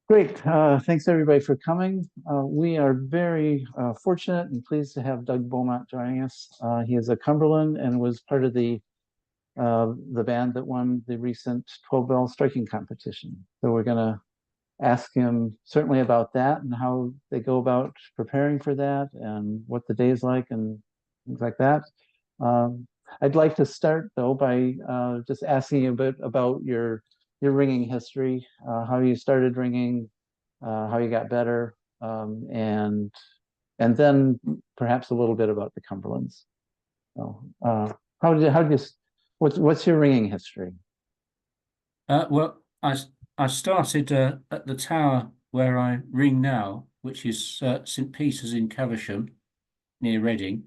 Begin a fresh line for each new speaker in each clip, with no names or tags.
Great. Thanks everybody for coming. We are very fortunate and pleased to have Doug Beaumont joining us. He is a Cumberland and was part of the band that won the recent 12 bell striking competition. So we're going to ask him certainly about that and how they go about preparing for that and what the day is like and things like that. I'd like to start though by just asking you a bit about your ringing history, how you started ringing, how you got better, and then perhaps a little bit about the Cumberlands. So, how did you what's your ringing history?
Well, I started at the tower where I ring now, which is St. Peter's in Caversham, near Reading,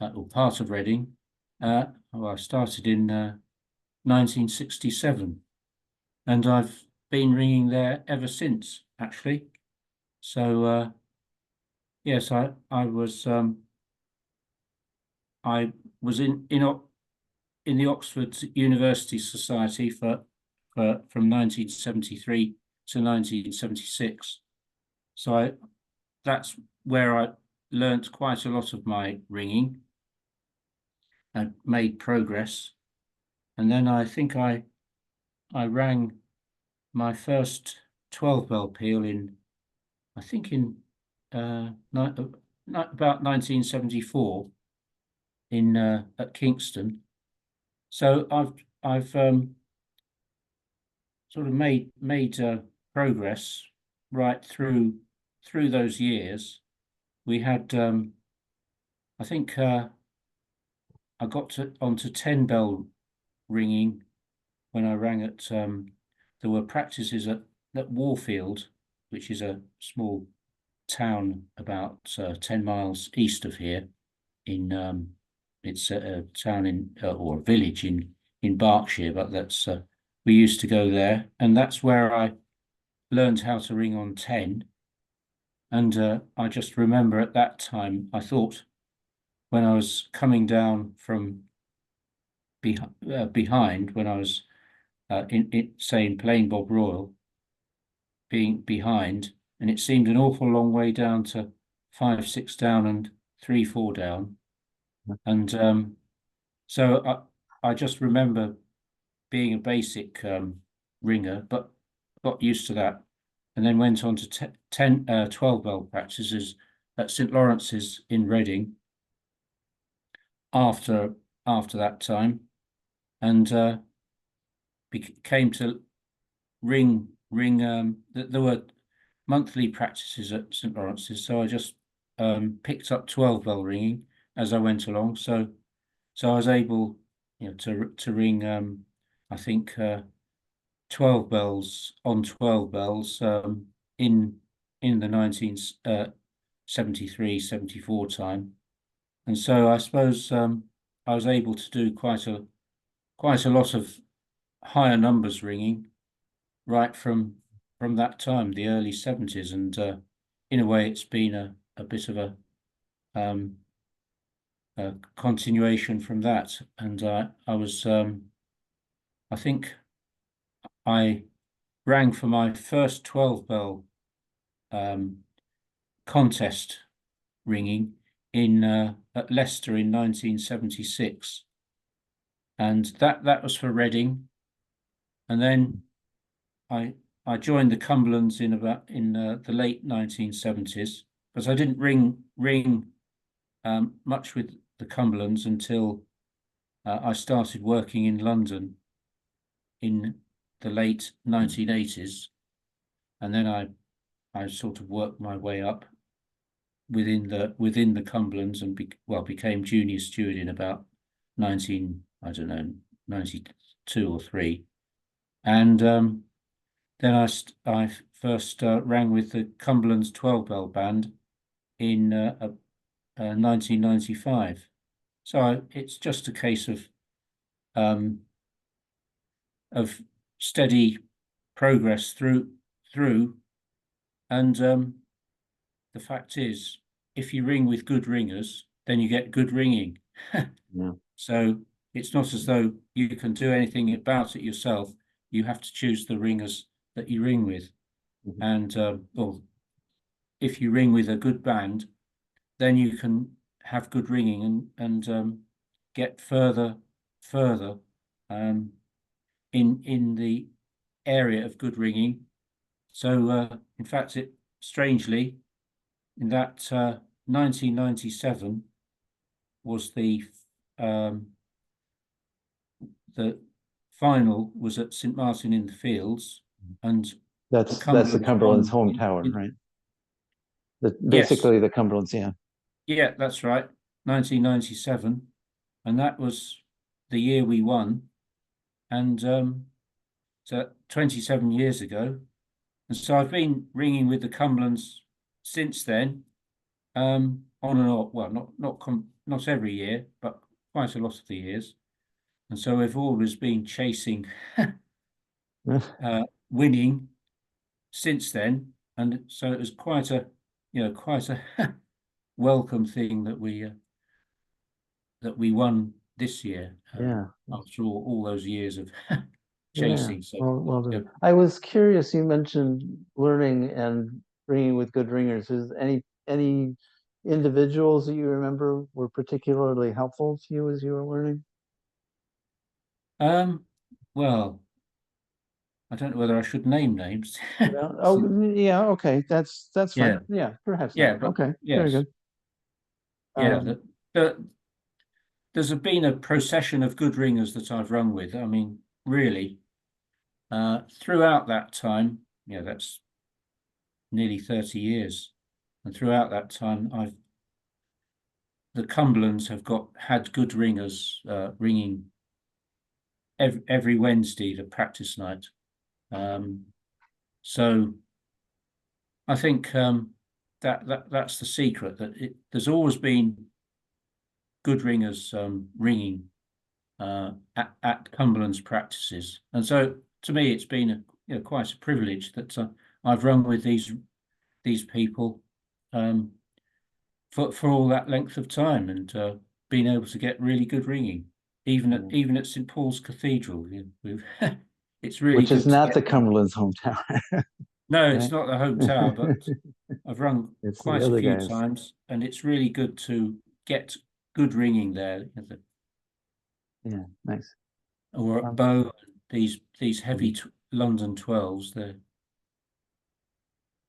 or part of Reading. Well, I started in 1967, and I've been ringing there ever since, actually. So yes, I was in the Oxford University Society from 1973 to 1976. So that's where I learnt quite a lot of my ringing and made progress. And then I think I rang my first 12 bell peal in, I think in about 1974 in at Kingston. So I've sort of made progress right through those years. We had I think I got onto 10 bell ringing when I rang at there were practices at Warfield, which is a small town about 10 miles east of here. In It's a town or a village in Berkshire, but that's we used to go there, and that's where I learned how to ring on 10. And I just remember at that time, I thought when I was coming down from behind, when I was say in Plain Bob Royal, being behind, and it seemed an awful long way down to 5, 6 down and 3, 4 down. And so I just remember being a basic ringer, but got used to that, and then went on to 12 bell practices at St. Lawrence's in Reading after that time, and came to ring. There were monthly practices at St. Lawrence's, so I just picked up 12 bell ringing as I went along. So I was able, to ring. I think 12 bells on 12 bells in the 1973, 74 time. And so I suppose I was able to do quite a lot of higher numbers ringing right from that time, the early 70s. And in a way, it's been a bit of a continuation from that. And I was, I think I rang for my first 12 bell contest ringing in at Leicester in 1976, and that was for Reading. And then I joined the Cumberlands in the late 1970s, but I didn't ring much with the Cumberlands until I started working in London in the late 1980s, and then I sort of worked my way up within the Cumberlands and became junior steward in about 92 or 3, and then I first rang with the Cumberland's 12 bell band in 1995. So it's just a case of steady progress through, and the fact is, if you ring with good ringers, then you get good ringing.
Yeah.
So it's not as though you can do anything about it yourself. You have to choose the ringers that you ring with. and well, if you ring with a good band, then you can have good ringing and get further in the area of good ringing. So in fact, it strangely, in that 1997 was um, the final was at St Martin in the Fields, and the
That's the
Cumberlands
Cumberland's
won.
home tower, right?
Yes,
Basically the Cumberland's, yeah.
yeah, that's right, 1997, and that was the year we won, and so 27 years ago, and so I've been ringing with the Cumberlands since then, on and off. Well, not every year, but quite a lot of the years, and so we've always been chasing winning since then, and so it was quite a quite a welcome thing that we won this year,
Yeah.
after all those years of
Yeah.
chasing. So
Well
yeah.
done. I was curious, you mentioned learning and ringing with good ringers. Is any individuals that you remember were particularly helpful to you as you were learning?
Um, well, I don't know whether I should name names.
Yeah. Oh, yeah, okay. That's
Yeah,
fine. Yeah, perhaps
yeah,
not.
but
Okay, very
yes,
good.
yeah.
Um,
There's been a procession of good ringers that I've rung with. I mean, really, throughout that time, yeah, that's nearly 30 years, and throughout that time, the Cumberlands have had good ringers ringing every Wednesday, the practice night. So I think that's the secret, that there's always been good ringers ringing at Cumberland's practices, and so to me it's been quite a privilege that I've rung with these people um, for all that length of time, and been able to get really good ringing, even at St Paul's Cathedral. It's really
which is
good to
not
get.
the Cumberland's hometown,
No, it's
right?
not the home tower, but I've rung
It's the
quite a
other
few
guys.
times, and it's really good to get good ringing there.
Yeah, nice.
Or at
Um,
Bow, these heavy
mhm.
London 12s there.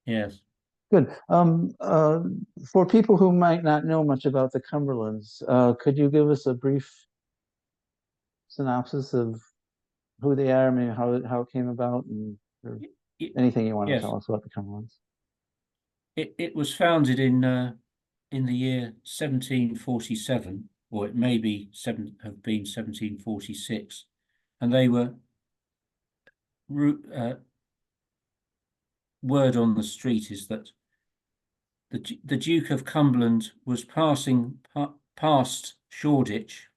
Yes.
Good. For people who might not know much about the Cumberlands, could you give us a brief synopsis of who they are, maybe how it came about, and or anything you want to
Yes.
tell us about the Cumberlands?
It was founded in the year 1747, or it may be have been 1746, and they were uh, word on the street is that the Duke of Cumberland was passing past Shoreditch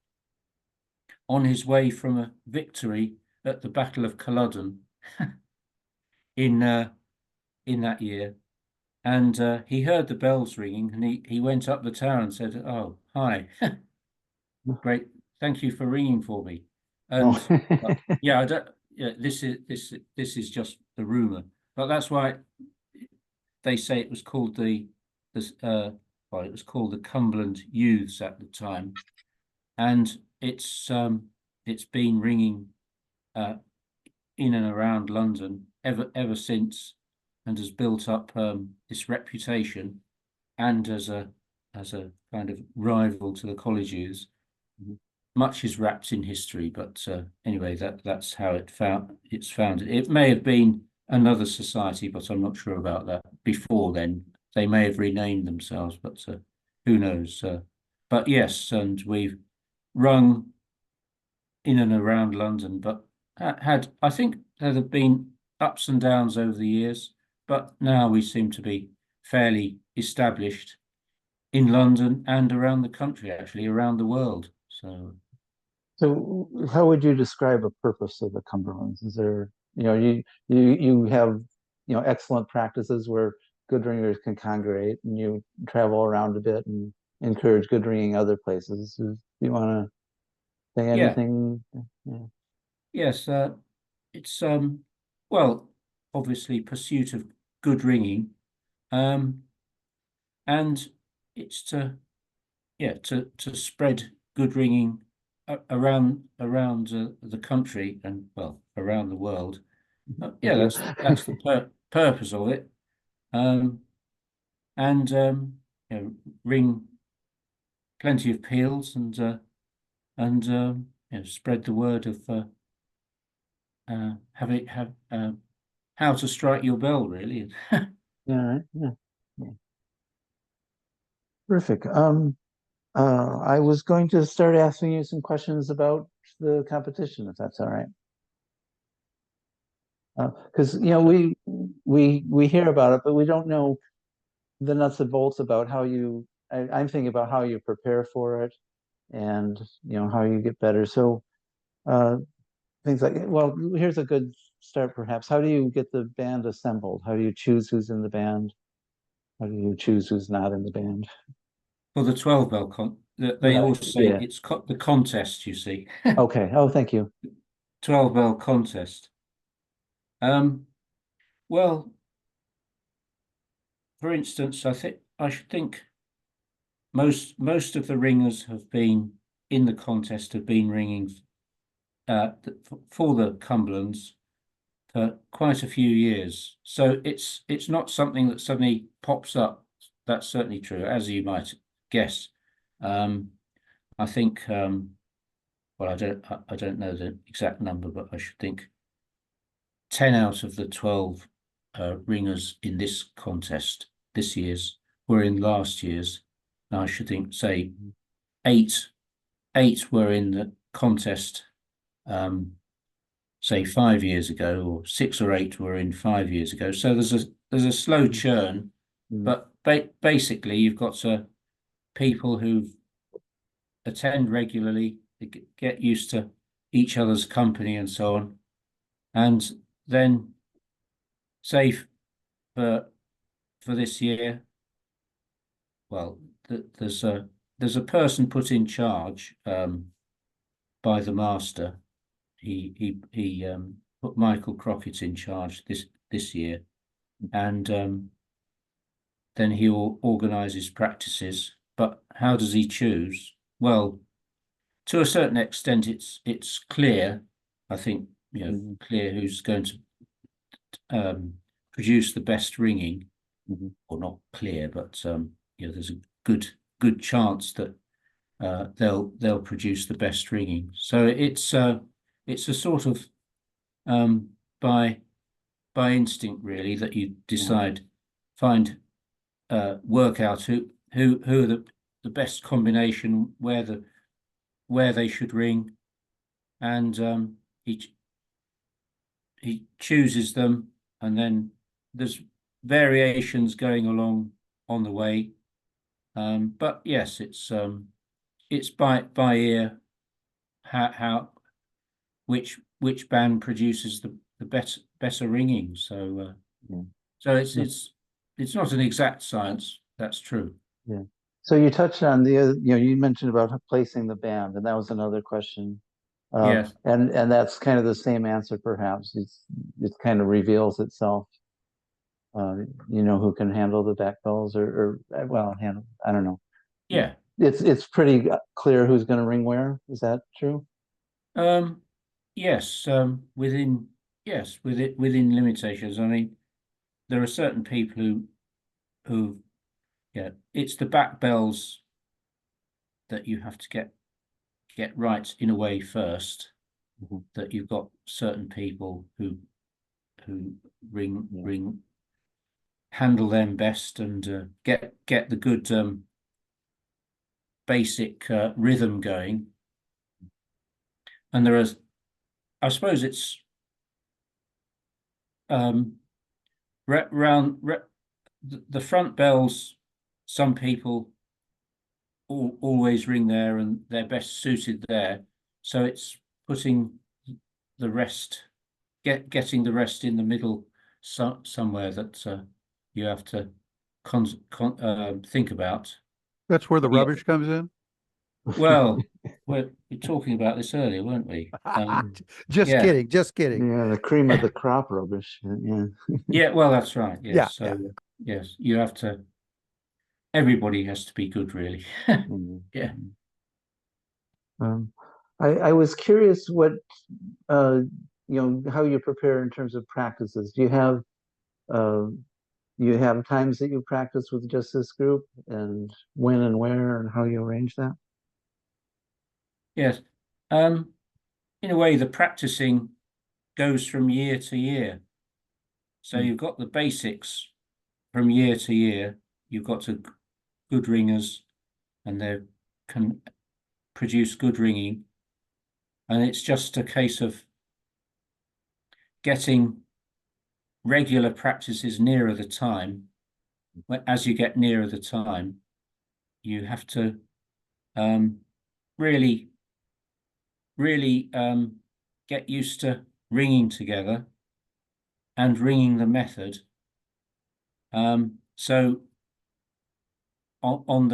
on his way from a victory at the Battle of Culloden in uh, in that year, and he heard the bells ringing, and he went up the tower and said, "Oh, hi, great, thank you for ringing for me."
Oh,
And yeah, I don't. Yeah, this is just the rumor, but that's why they say it was called this. Well, it was called the Cumberland Youths at the time, and it's been ringing uh, in and around London ever since, and has built up this reputation, and as a kind of rival to the college youths. Much is wrapped in history, but anyway, that's how it's founded. It may have been another society, but I'm not sure about that. Before then, they may have renamed themselves, but who knows? But yes, and we've rung in and around London, but I think there have been ups and downs over the years, but now we seem to be fairly established in London and around the country, actually around the world. So
so how would you describe a purpose of the Cumberlands? Is there, you have, excellent practices where good ringers can congregate, and you travel around a bit and encourage good ringing other places. Do you want to say
yeah,
anything? Yeah.
yes, it's well, obviously pursuit of good ringing, and it's to spread good ringing around the country and well around the world. Yeah, that's the purpose of it. And ring plenty of peals and spread the word of how to strike your bell, really.
Yeah, yeah. Terrific. I was going to start asking you some questions about the competition, if that's all right. Because we hear about it, but we don't know the nuts and bolts about how you. I'm thinking about how you prepare for it, and how you get better. So things like, well, here's a good start, perhaps. How do you get the band assembled? How do you choose who's in the band? How do you choose who's not in the band?
For the 12 bell they
Right.
always say
Yeah.
it's the contest, you see.
Okay. Oh, thank you.
12 bell contest. Well, for instance, I should think most of the ringers have been in the contest have been ringing for the Cumberlands for quite a few years. So it's not something that suddenly pops up. That's certainly true, as you might guess. I think well, I don't know the exact number, but I should think 10 out of the 12 ringers in this contest this year's were in last year's. And I should think say eight were in the contest say 5 years ago, or 6 or 8 were in 5 years ago. So there's a slow churn, but basically you've got people who attend regularly, they get used to each other's company and so on, and then say for this year, well, there's a person put in charge by the master. He put Michael Crockett in charge this year, and then he organises practices. But how does he choose? Well, to a certain extent, it's clear. I think clear who's going to produce the best ringing, or not clear, but there's a good chance that they'll produce the best ringing. So it's a sort of by instinct, really, that you decide, work out who are the best combination, where they should ring, and he chooses them, and then there's variations going along on the way. But yes, it's by ear how which band produces the better ringing. So so it's not an exact science. That's true.
Yeah. So you touched on you mentioned about placing the band, and that was another question.
Yes.
And that's kind of the same answer, perhaps. It kind of reveals itself. Who can handle the back bells or well, handle. I don't know.
Yeah.
It's pretty clear who's going to ring where. Is that true?
Yes. Within limitations. I mean, there are certain people who it's the back bells that you have to get right in a way first. That you've got certain people who ring handle them best and get the good basic rhythm going. And there is, I suppose it's round the front bells. Some people always ring there, and they're best suited there. So it's putting the rest, getting the rest in the middle, somewhere that you have to think about.
That's where the rubbish comes in?
Well, we're talking about this earlier, weren't we?
Just
Yeah.
kidding, just kidding.
Yeah, the cream of the crop rubbish. Yeah.
Yeah, well, that's right. Yes.
Yeah,
So,
yeah.
yes, you have to, everybody has to be good, really.
Mhm.
Yeah.
Um, I was curious what how you prepare in terms of practices. Do uh, you have times that you practice with just this group, and when and where and how you arrange that?
Yes. Um, in a way, the practicing goes from year to year. So
Mm.
you've got the basics from year to year. You've got good ringers, and they can produce good ringing. And it's just a case of getting regular practices nearer the time. As you get nearer the time, you have to really, really get used to ringing together and ringing the method. So on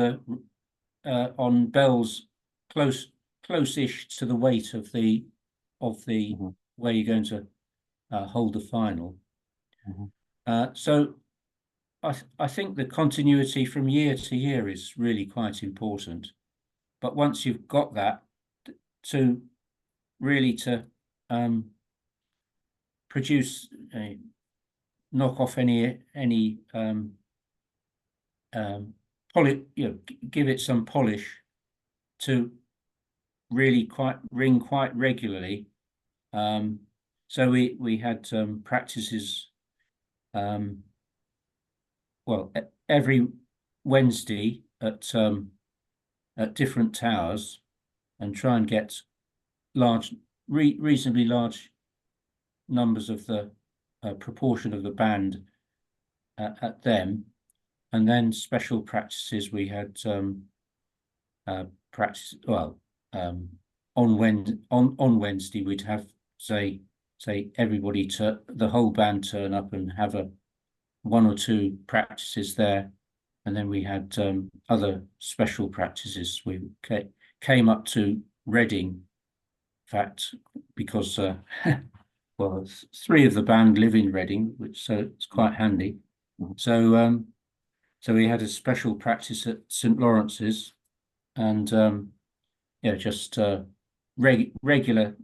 bells close-ish to the weight of the
Mhm.
where you're going to hold the final.
Mhm.
So I think the continuity from year to year is really quite important. But once you've got that, to really to produce, knock off any polish, give it some polish to really ring quite regularly. So we had practices, well, every Wednesday at different towers, and try and get reasonably large numbers of the proportion of the band at them, and then special practices we had practice on Wednesday we'd have say everybody to the whole band turn up and have one or two practices there, and then we had other special practices. We came up to Reading, in fact, because well, three of the band live in Reading, so it's quite handy. So so we had a special practice at St. Lawrence's, and just regular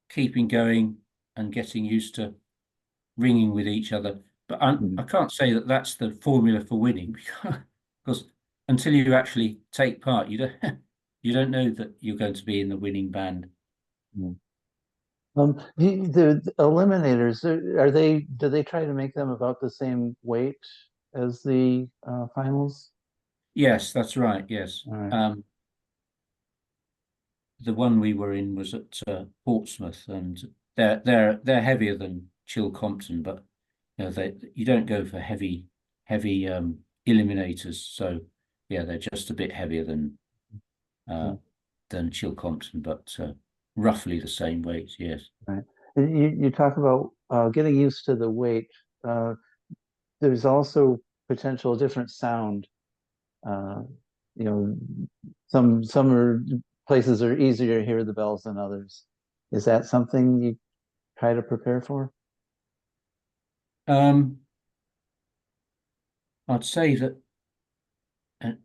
keeping going and getting used to ringing with each other. But I can't say that that's the formula for winning, because until you actually take part, you don't know that you're going to be in the winning band.
Mhm. The eliminators, do they try to make them about the same weight as the finals?
Yes, that's right. Yes.
All right.
The one we were in was at Portsmouth, and they're heavier than Chilcompton, but you don't go for heavy eliminators. So yeah, they're just a bit heavier
Okay.
than Chilcompton, but roughly the same weight. Yes.
Right. And you talk about getting used to the weight. Uh, there's also potential different sound. Uh, you know, some are places are easier to hear the bells than others. Is that something you try to prepare for?
Um, I'd say that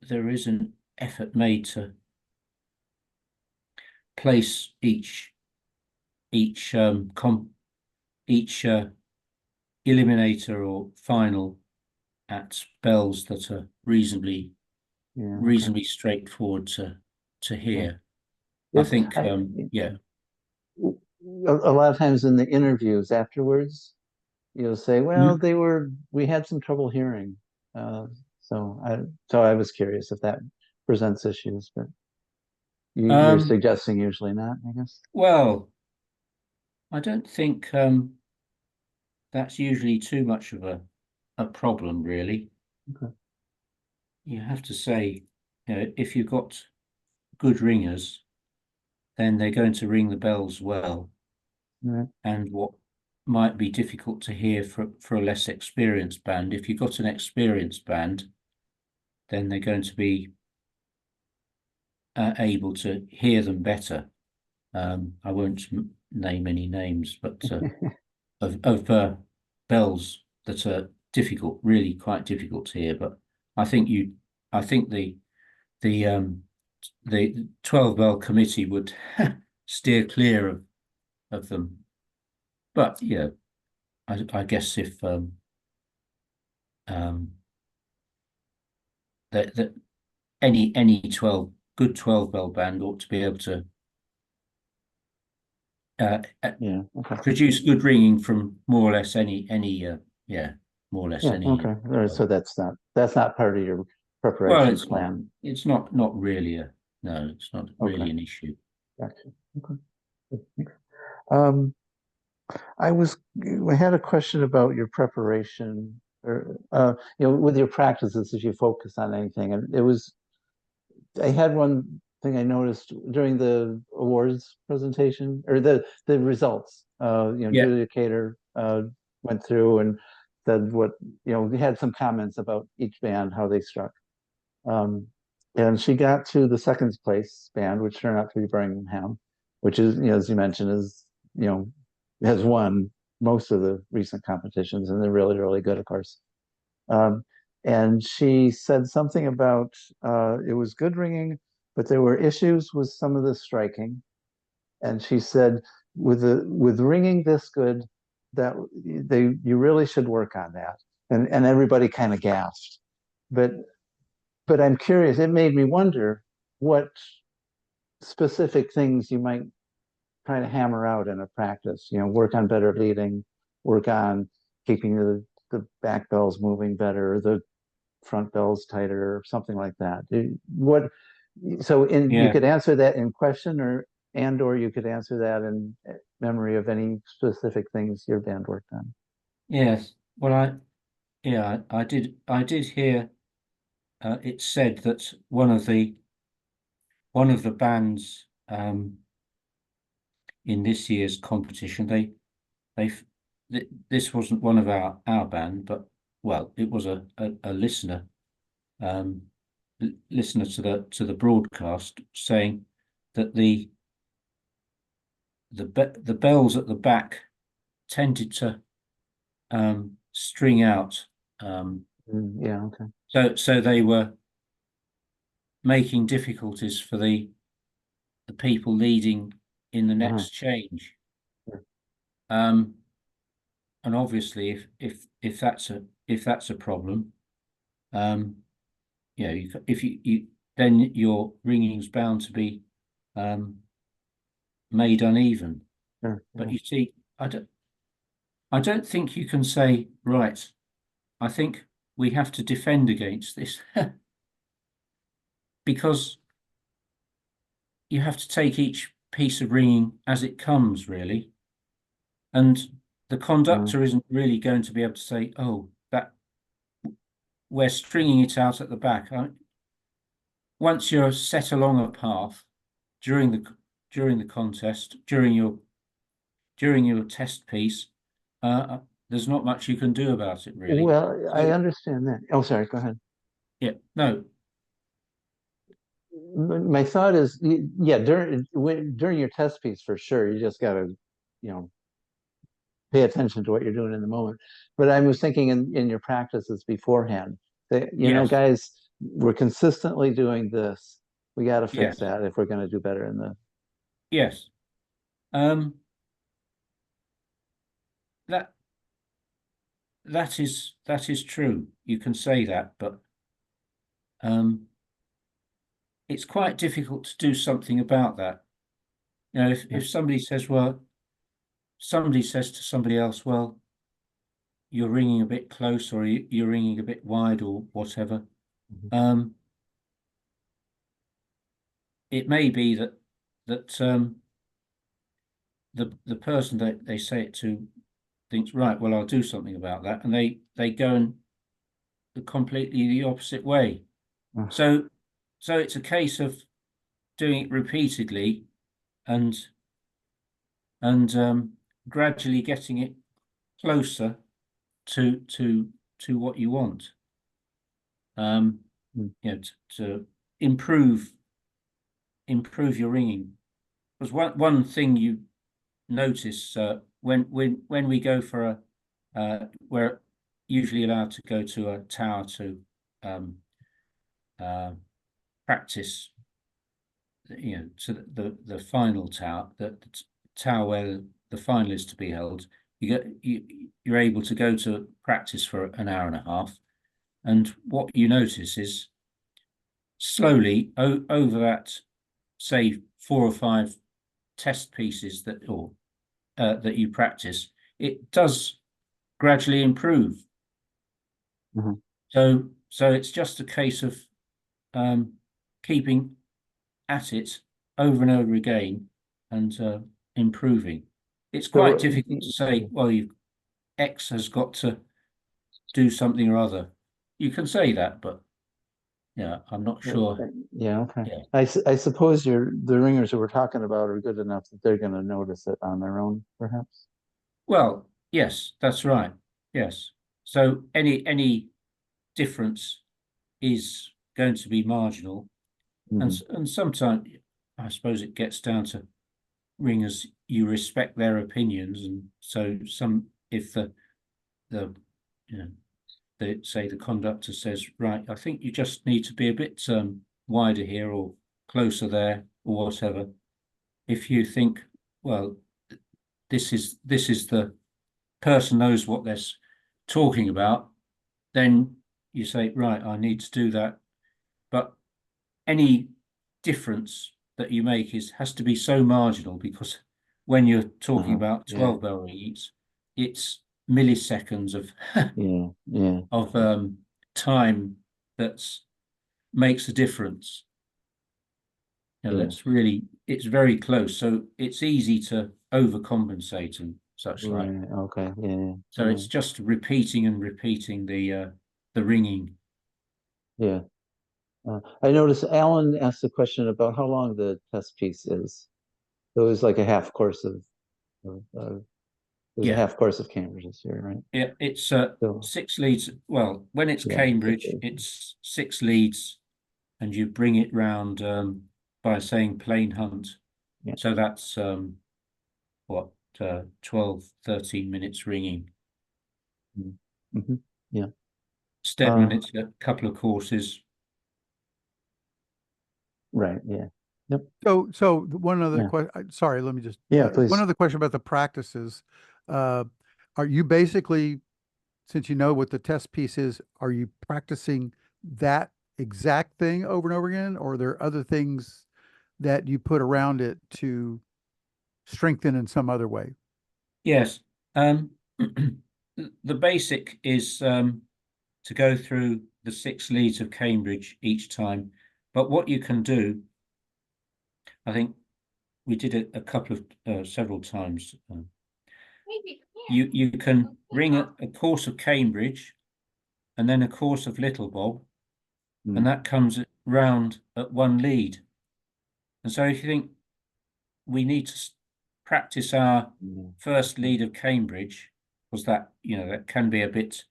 there is an effort made to place each each eliminator or final at bells that are reasonably
Yeah. Okay.
straightforward to
Yeah.
hear. I
Yes.
think yeah.
A lot of times in the interviews afterwards, you'll say, "Well,
Mhm.
we had some trouble hearing." Uh, so I was curious if that presents issues, but you're
Um,
suggesting usually not, I guess.
well, I don't think that's usually too much of a problem, really.
Okay.
You have to say, if you've got good ringers, then they're going to ring the bells well.
All
And what might be difficult to hear for a less experienced band, if you've got an experienced band, then they're going to be able to hear them better. I won't name any names, but of bells that are difficult, really quite difficult to hear. But I think the 12 bell committee would steer clear of them. But yeah, I guess if that any 12 good 12 bell band ought to be able to
Yeah, okay.
produce good ringing from more or less any more or less
Yeah,
any.
okay. All right, so that's not part of your
Well,
preparation
it's
plan.
it's not really it's not really
Okay.
an issue.
Gotcha. Okay. Good, thanks. I had a question about your preparation or with your practices if you focus on anything. And I had one thing I noticed during the awards presentation or the results.
Yeah.
Julia Cater went through and said what, we had some comments about each band, how they struck. And she got to the second place band, which turned out to be Birmingham, which is, as you mentioned, has won most of the recent competitions, and they're really, really good, of course. And she said something about it was good ringing, but there were issues with some of the striking. And she said, with ringing this good, that you really should work on that. And everybody kind of gasped. But I'm curious, it made me wonder what specific things you might try to hammer out in a practice, work on better leading, work on keeping the back bells moving better, the front bells tighter, or something like that. You could answer that in question or you could answer that in memory of any specific things your band worked on.
Yes. Well, I did hear it said that one of the bands in this year's competition, this wasn't one of our band, but well, it was a listener listener to the broadcast saying that the bells at the back tended to string out.
Yeah, okay.
So they were making difficulties for the people leading in the next change.
Sure.
And obviously, if that's a problem, if you then your ringing's bound to be made uneven.
Sure,
But
yeah.
you see, I don't think you can say, right, I think we have to defend against this because you have to take each piece of ringing as it comes, really. And the conductor isn't really going to be able to say, oh, that we're stringing it out at the back. Once you're set along a path during the contest, during your test piece, there's not much you can do about it, really.
Well, I understand that. Oh, sorry, go ahead.
Yeah, no.
My thought is, during your test piece, for sure, you just got to, pay attention to what you're doing in the moment. But I was thinking in your practices beforehand that,
Yes.
guys, we're consistently doing this. We got to fix
Yes.
that if we're going to do better in the.
Yes. That is true. You can say that, but it's quite difficult to do something about that. If somebody says, well, somebody says to somebody else, well, you're ringing a bit close or you're ringing a bit wide or whatever. It may be that the person that they say it to thinks, right, well, I'll do something about that, and they go in completely the opposite way. So it's a case of doing it repeatedly and gradually getting it closer to what you want. To improve improve your ringing. Because one thing you notice when we go for we're usually allowed to go to a tower to practice, to the final tower, the tower where the final is to be held. You're able to go to practice for an hour and a half, and what you notice is slowly over that, say 4 or 5 test pieces that you practice, it does gradually improve.
Mm-hmm.
So it's just a case of keeping at it over and over again and improving. It's quite difficult to say, well, X has got to do something or other. You can say that, but yeah, I'm not sure.
Yeah, okay.
Yeah.
I suppose the ringers who we're talking about are good enough that they're going to notice it on their own, perhaps.
Well, yes, that's right. Yes. So any difference is going to be marginal, and sometimes I suppose it gets down to ringers. You respect their opinions, and so if the say the conductor says, right, I think you just need to be a bit wider here or closer there or whatever. If you think, well, this is the person knows what they're talking about, then you say, right, I need to do that. But any difference that you make has to be so marginal, because when you're talking about 12 bell ringings, it's milliseconds of of time that makes a difference. That's really, it's very close, so it's easy to overcompensate and such like.
Okay.
So it's just repeating and repeating the ringing.
Yeah. I noticed Alan asked a question about how long the test piece is. So it was like a half course of a half course of Cambridge this year, right?
Yeah, it's 6 leads. Well, when it's Cambridge, it's 6 leads, and you bring it round by saying plain hunt.
Yeah.
So that's 12, 13 minutes ringing.
Mm-hmm. Yeah.
Steadman, it's a couple of courses.
Right. Yeah. Yep.
So one other question. Sorry, let me just.
Please.
One other question about the practices. Are you basically, since you know what the test piece is, are you practicing that exact thing over and over again, or are there other things that you put around it to strengthen in some other way?
Yes. The basic is to go through the 6 leads of Cambridge each time. But what you can do, I think we did it a couple of several times. You can ring a course of Cambridge and then a course of Little Bob, and that comes round at 1 lead. And so if you think we need to practice our first lead of Cambridge, because that can be a bit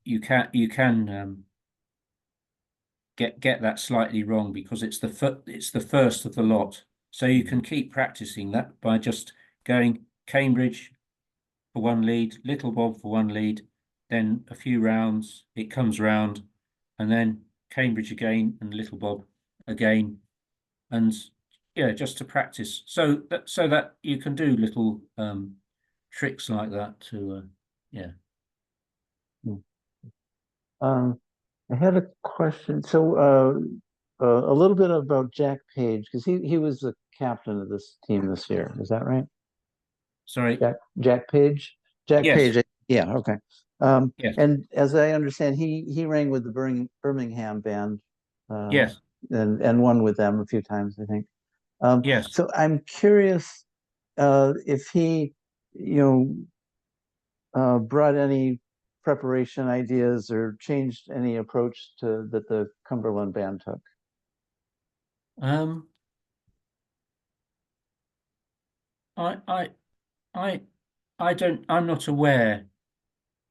you can get that slightly wrong, because it's the first of the lot. So you can keep practicing that by just going Cambridge for 1 lead, Little Bob for 1 lead, then a few rounds it comes round, and then Cambridge again and Little Bob again, and just to practice, so that you can do little tricks like that to
I had a question. So a little bit about Jack Page, because he was the captain of this team this year. Is that right?
Sorry.
Jack Page. Jack
Yes.
Page. Yeah. Okay.
Yes.
And as I understand, he rang with the Birmingham band.
Yes.
And won with them a few times, I think.
Yes.
So I'm curious if he, brought any preparation ideas or changed any approach that the Cumberland band took.
I don't. I'm not aware.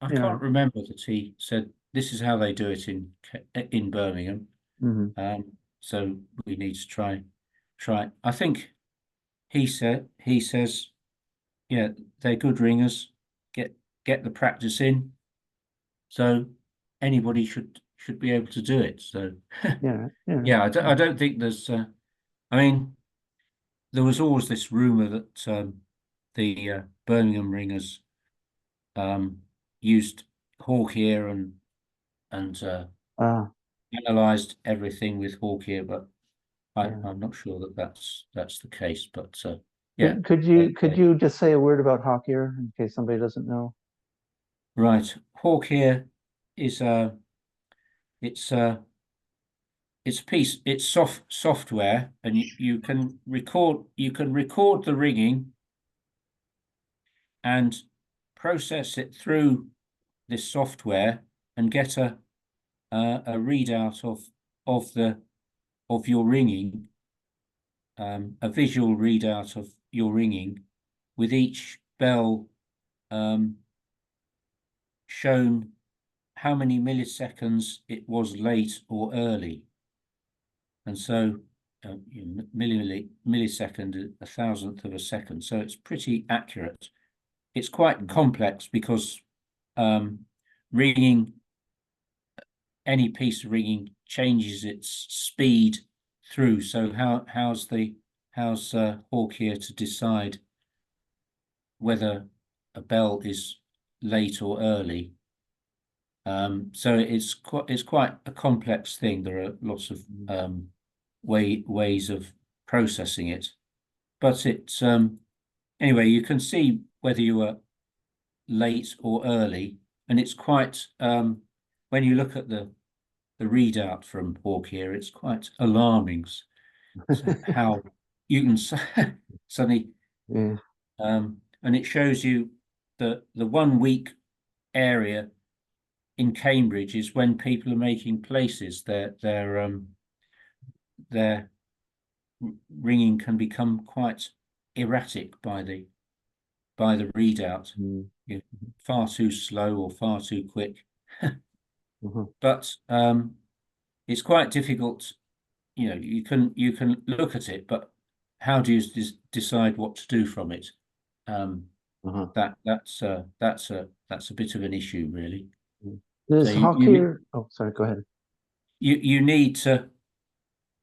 I
Yeah.
can't remember that he said this is how they do it in Birmingham.
Mhm.
So we need to try. I think he says, yeah, they're good ringers. Get the practice in. So anybody should be able to do it. So
Yeah, yeah.
yeah, I don't think there's. I mean, there was always this rumor that the Birmingham ringers used hawk ear and
Ah,
analysed everything with hawk ear, but
yeah.
I'm not sure that that's the case. But yeah,
Could you just say a word about hawk ear in case somebody doesn't know?
right. Hawk ear is it's it's a piece. It's software, and you can record the ringing and process it through this software and get a readout of your ringing, a visual readout of your ringing, with each bell shown how many milliseconds it was late or early. And so millisecond, a thousandth of a second. So it's pretty accurate. It's quite complex because ringing, any piece of ringing changes its speed through. So how's Hawk here to decide whether a bell is late or early? So it's quite a complex thing. There are lots of ways of processing it, but it's anyway, you can see whether you were late or early, and it's quite when you look at the readout from Hawk here, it's quite alarming how you can suddenly
Yeah.
and it shows you the 1 week area in Cambridge is when people are making places. Their ringing can become quite erratic by the readout.
Mm.
Far too slow or far too quick.
Mhm.
But it's quite difficult. You can look at it, but how do you decide what to do from it?
Uh-huh.
That's a bit of an issue, really. So
Does hawk ear? Oh, sorry. Go ahead.
you need to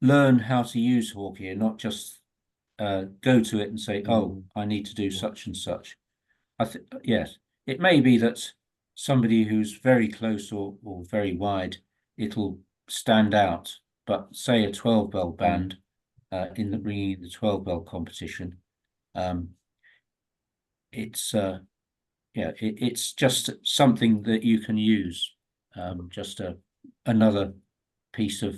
learn how to use hawk ear, not just go to it and say, "Oh, I need to do such and such." Yes, it may be that somebody who's very close or very wide, it'll stand out. But say a 12 bell band in the 12 bell competition, um, it's it's just something that you can use, just another piece of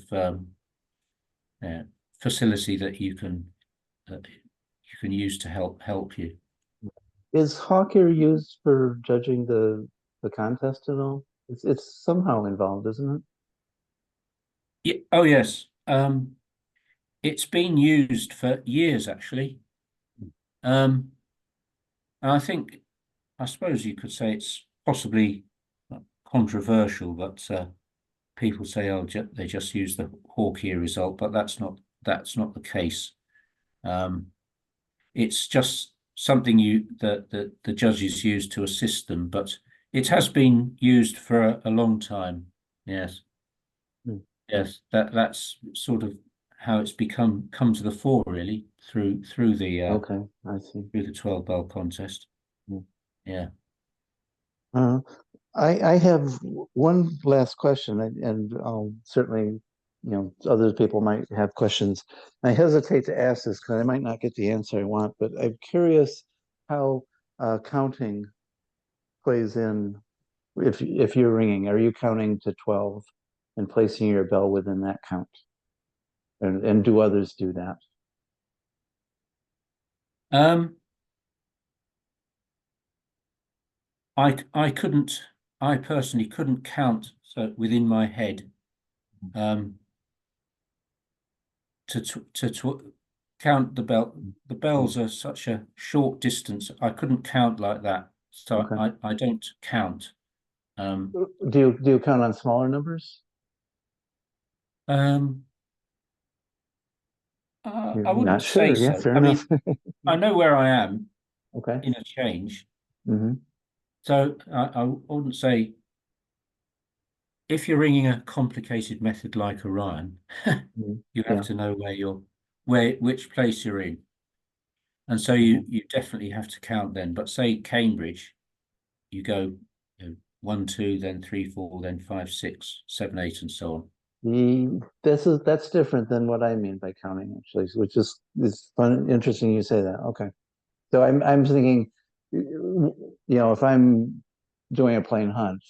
facility that you can use to help you.
Is hawk ear used for judging the contest at all? It's somehow involved, isn't it?
Yeah, oh yes. It's been used for years actually. And I suppose you could say it's possibly controversial, but people say, "Oh, they just use the hawk ear result," but that's not the case. It's just something that the judges use to assist them, but it has been used for a long time. Yes,
Hmm.
yes, that's sort of how it's come to the fore, really, through the
Okay, I see.
12 bell contest.
Yeah.
Yeah.
Uh, I have one last question, and I'll certainly, other people might have questions. I hesitate to ask this because I might not get the answer I want, but I'm curious how counting plays in. If you're ringing, are you counting to 12 and placing your bell within that count? And do others do that?
Um, I personally couldn't count so within my head to count the bell. The bells are such a short distance. I couldn't count like that, so
Okay.
I don't count.
Do you count on smaller numbers?
Um,
You're
I wouldn't
not
say
sure. Yeah,
so.
fair
I
enough.
mean, I know where I am
Okay.
in a change,
Hmm.
so I wouldn't say if you're ringing a complicated method like Orion, you have
Yeah.
to know which place you're in, and so
Mhm.
you definitely have to count then. But say Cambridge, you go 1, 2, then 3, 4, then 5, 6, 7, 8, and so on.
That's different than what I mean by counting, actually, which is fun, interesting you say that. Okay. So I'm thinking, if I'm doing a plain hunt,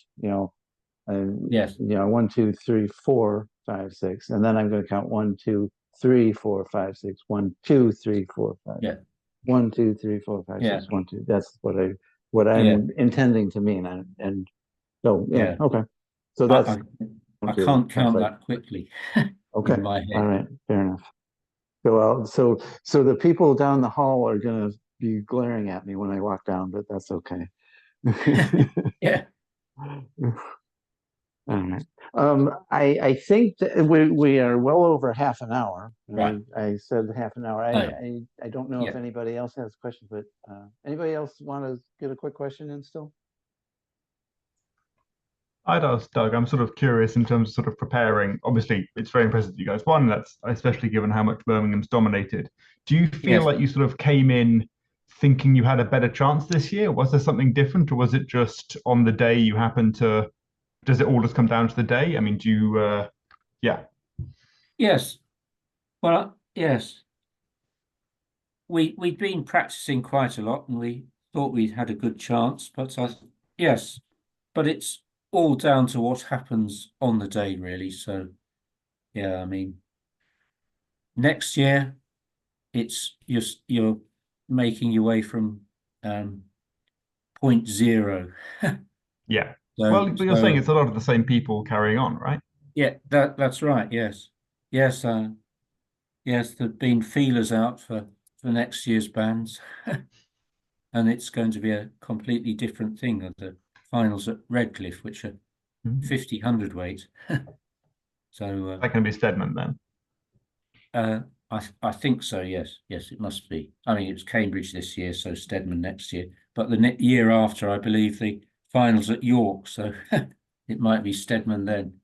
and
Yes,
1, 2, 3, 4, 5, 6, and then I'm going to count 1, 2, 3, 4, 5, 6, 1, 2, 3, 4, 5,
yeah,
1, 2, 3, 4, 5,
yeah,
6, 1, 2. That's what
yeah,
I'm intending to mean. And so yeah,
yeah.
okay. So
I
that's
I, I
1, 2.
can't
That's
count
like
that quickly
okay.
in my
All
head.
right, fair enough. So the people down the hall are gonna be glaring at me when I walk down, but that's okay.
Yeah,
All right. I think that we are well over half an hour.
right.
I said half an hour.
Oh,
I don't know if
yeah.
anybody else has questions, but anybody else want to get a quick question in still?
I'd ask Doug, I'm sort of curious in terms of sort of preparing. Obviously, it's very impressive that you guys won. That's especially given how much Birmingham's dominated. Do you feel
Yes.
like you sort of came in thinking you had a better chance this year? Was there something different, or was it just on the day you happened to? Does it all just come down to the day? I mean, do you? Yeah,
Yes. Well, yes. We'd been practicing quite a lot, and we thought we'd had a good chance. But yes, but it's all down to what happens on the day, really. So yeah, I mean, next year it's you're making your way from point zero.
yeah. Well,
So
but you're saying
so
it's a lot of the same people carrying on, right?
yeah, that's right. Yes, yes, yes. There've been feelers out for next year's bands, and it's going to be a completely different thing at the finals at Redcliffe, which are
Mhm.
50 hundredweight. So
That can be Stedman then.
I think so. Yes, yes, it must be. I mean, it's Cambridge this year, so Stedman next year. But the year after, I believe the finals at York, so it might be Stedman then.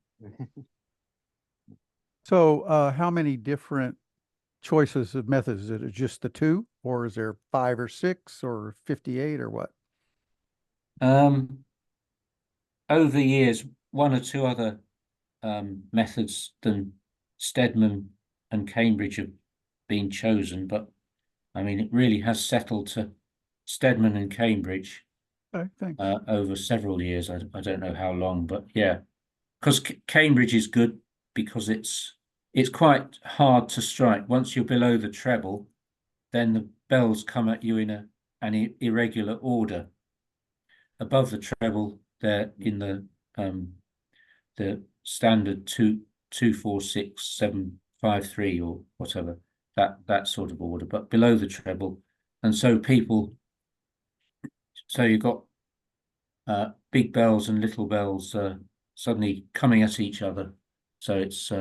So, how many different choices of methods? Is it just the two, or is there 5 or 6 or 58 or what?
Over the years, one or two other methods than Stedman and Cambridge have been chosen, but I mean, it really has settled to Stedman and Cambridge
Okay, thanks.
over several years. I don't know how long, but yeah, because Cambridge is good because it's quite hard to strike. Once you're below the treble, then the bells come at you in an irregular order. Above the treble, they're in the standard 2, 2, 4, 6, 7, 5, 3 or whatever, that sort of order, but below the treble. And so you've got big bells and little bells suddenly coming at each other. So it's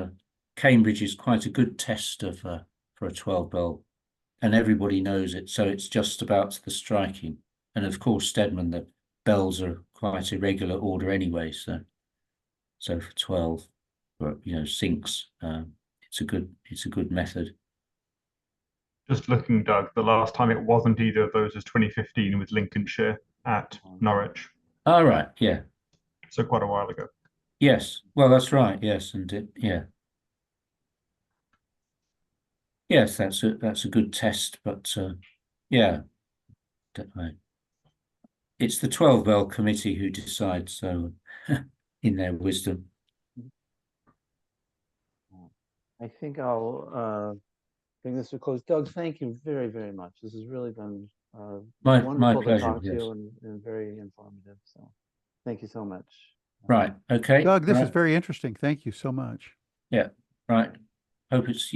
Cambridge is quite a good test of for a 12 bell, and everybody knows it. So it's just about the striking. And of course, Stedman, the bells are quite irregular order anyway. So for 12, for sinks, it's a good method.
Just looking, Doug, the last time it wasn't either of those was 2015 with Lincolnshire at Norwich.
All right, yeah,
So quite a while ago.
yes. Well, that's right. Yes, and yes, that's a good test. But yeah, definitely. It's the 12 bell committee who decides. So, in their wisdom.
I think I'll bring this to a close. Doug, thank you very, very much. This has really been
My
wonderful to
pleasure.
talk to
Yes.
you and very informative. So thank you so much.
Right. Okay.
Doug, this is
Right.
very interesting. Thank you so much.
Yeah. Right. Hope it's